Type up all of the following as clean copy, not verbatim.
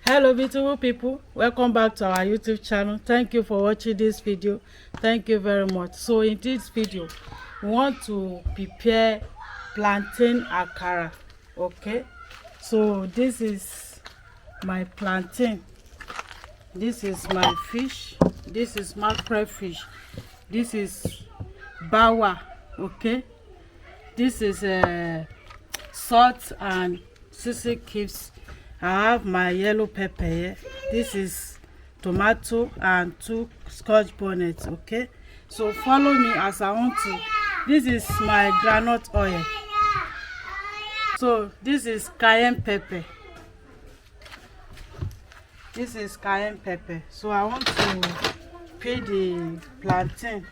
Hello beautiful people, welcome back to our YouTube channel. Thank you for watching this video. Thank you very much. So in this video we want to prepare plantain akara. Okay, so this is my plantain, this is my fish, this is mackerel fish, this is bawa. Okay, this is salt and sisal cubes. I have my yellow pepper here. This is tomato and 2 scotch bonnets. Okay, so follow me as I want to. This is my groundnut oil. So this is cayenne pepper. This is cayenne pepper. So I want to peel the plantain.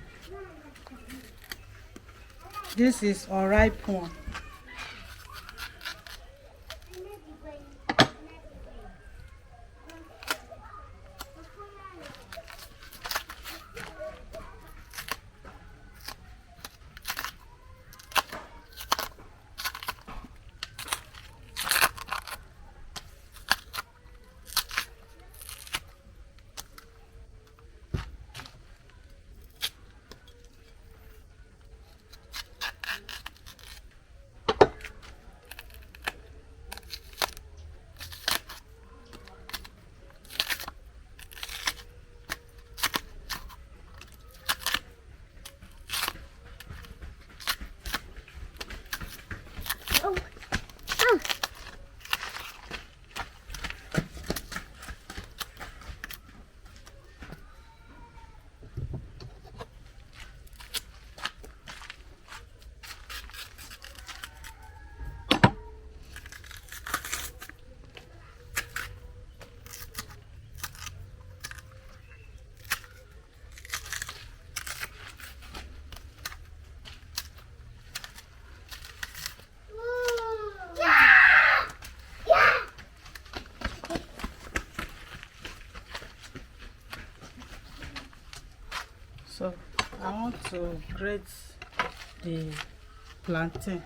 This is unripe one. So I want to grate the plantain.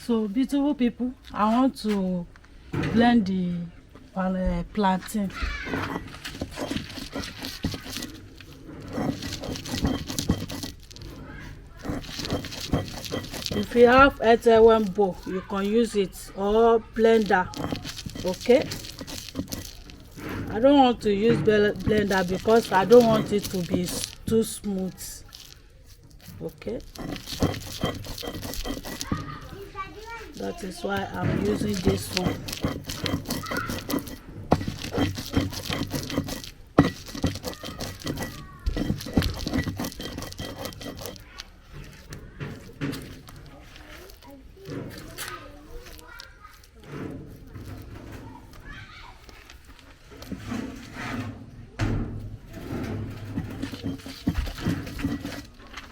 So beautiful people, I want to blend the plantain. If you have one bowl, you can use it, or blender. Okay, I don't want to use blender because I don't want it to be too smooth. Okay, that is why I'm using this one.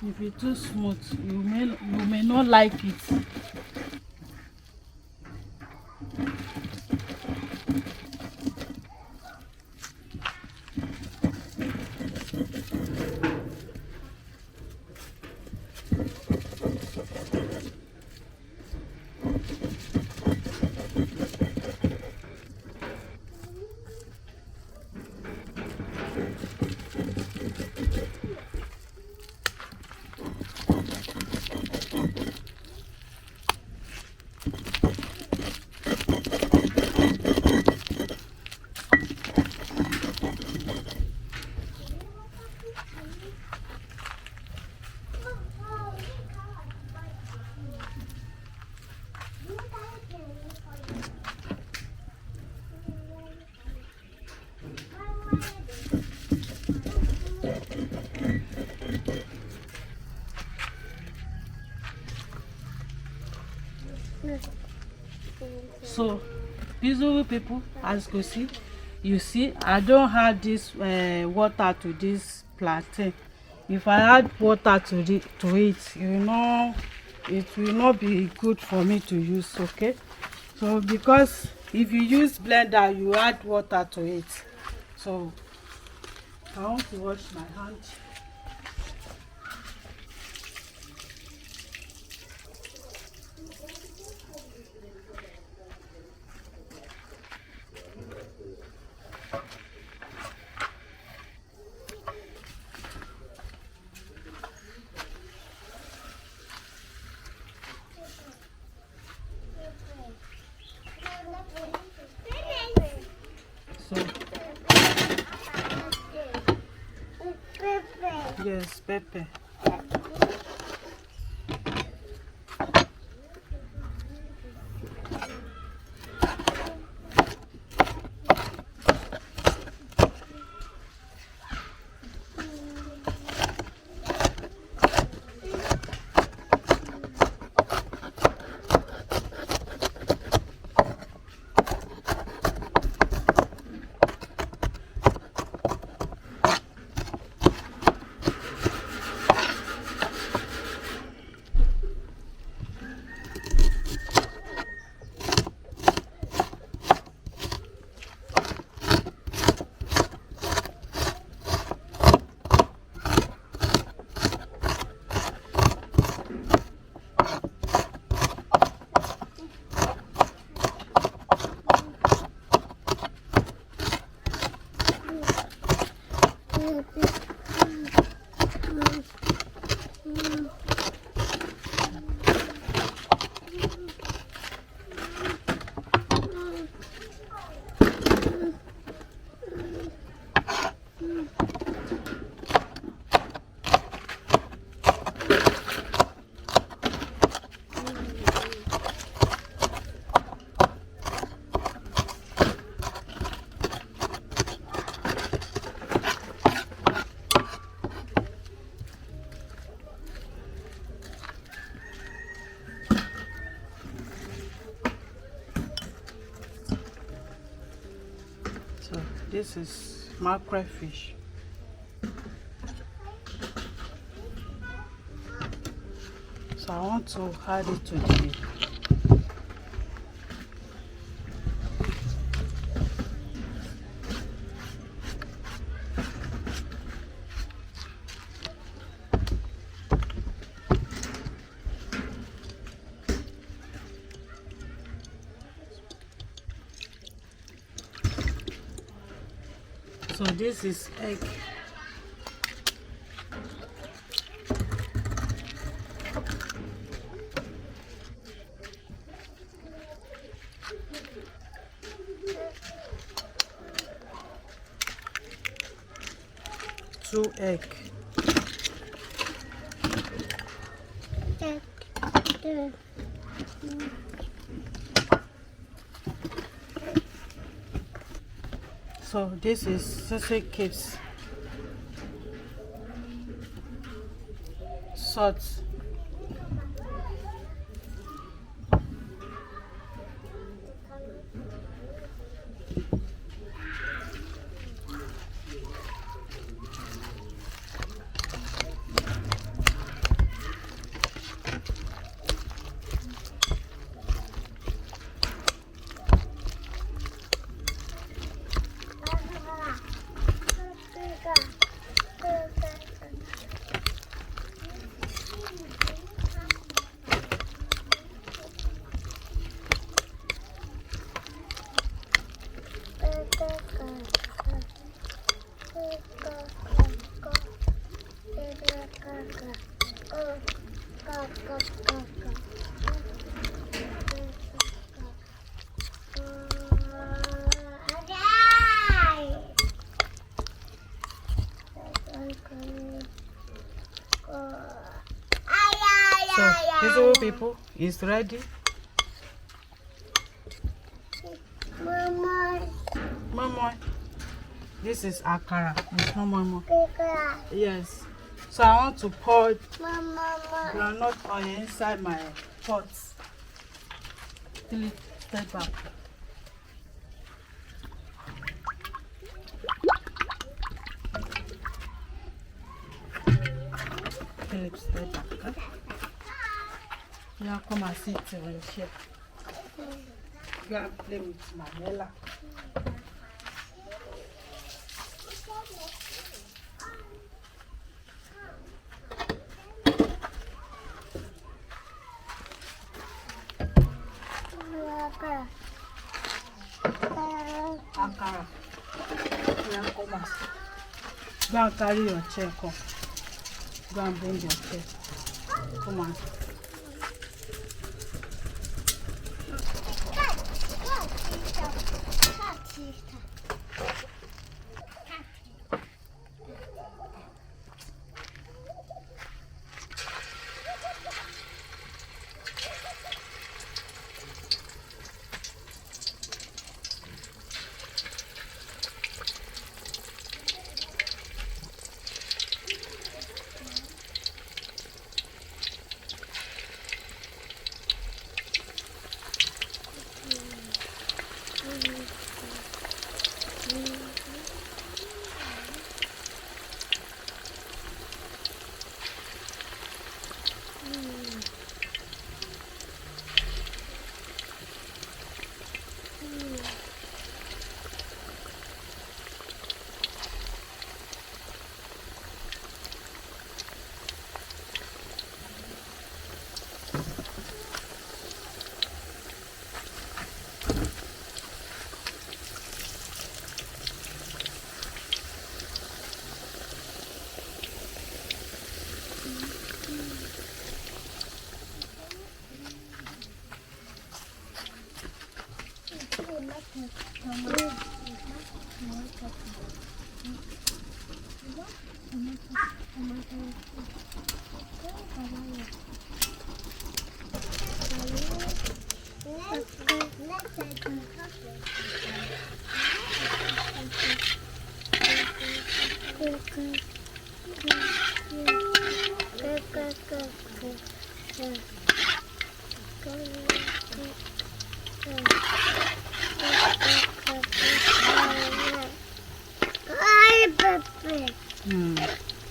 If it's too smooth, you may not like it. So beautiful people, as you see, I don't add this water to this plantain. If I add water to it, it will not be good for me to use. Okay, so because if you use blender, you add water to it. So I want to wash my hands. So yes, pepper. So this is mackerel fish. So I want to add it to the so this is egg. Two egg. So this is sausage cakes. Salt. So beautiful people, it's ready. Mama, this is akara. It's not mama. Yes. So I want to pour groundnut oil inside my pot. Philip, step back. Philip, step back. Huh? Now come and sit on your chair. Go and play with Manella. Akara. Now come and sit. Go and carry your chair, come. Go and bring your chair. Come on.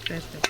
Perfect.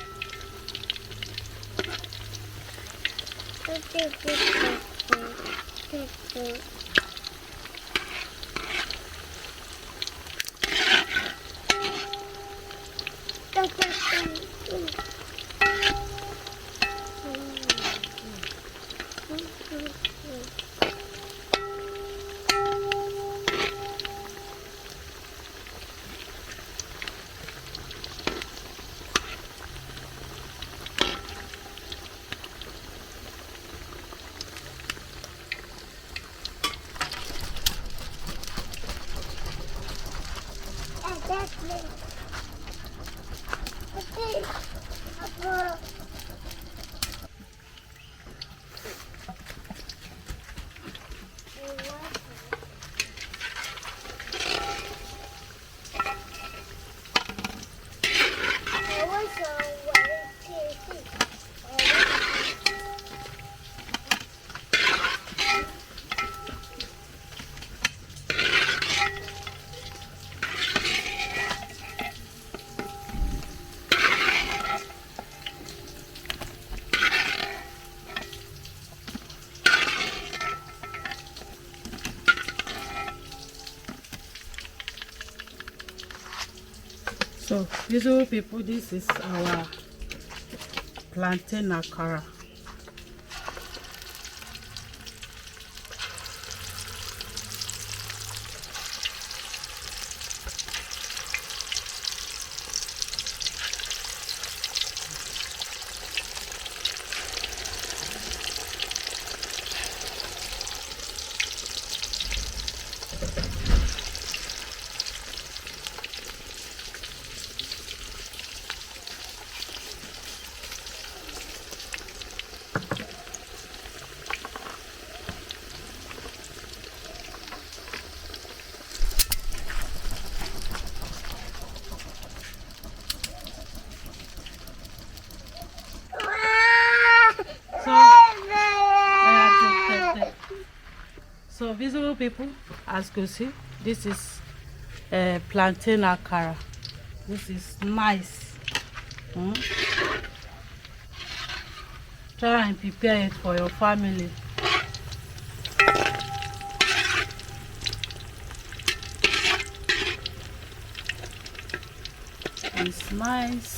So, beautiful people, this is our plantain akara. So visible people, as you can see, this is plantain akara. This is nice. Try and prepare it for your family. It's nice.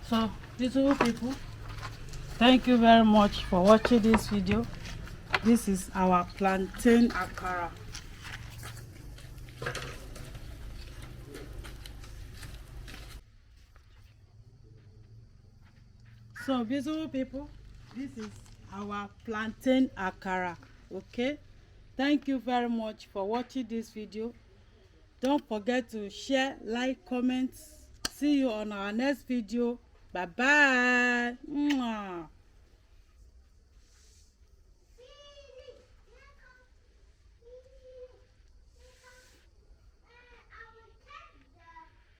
So beautiful people, thank you very much for watching this video. This is our plantain akara. So beautiful people, this is our plantain akara. Okay, thank you very much for watching this video. Don't forget to share, like, comment. See you on our next video. Bye bye.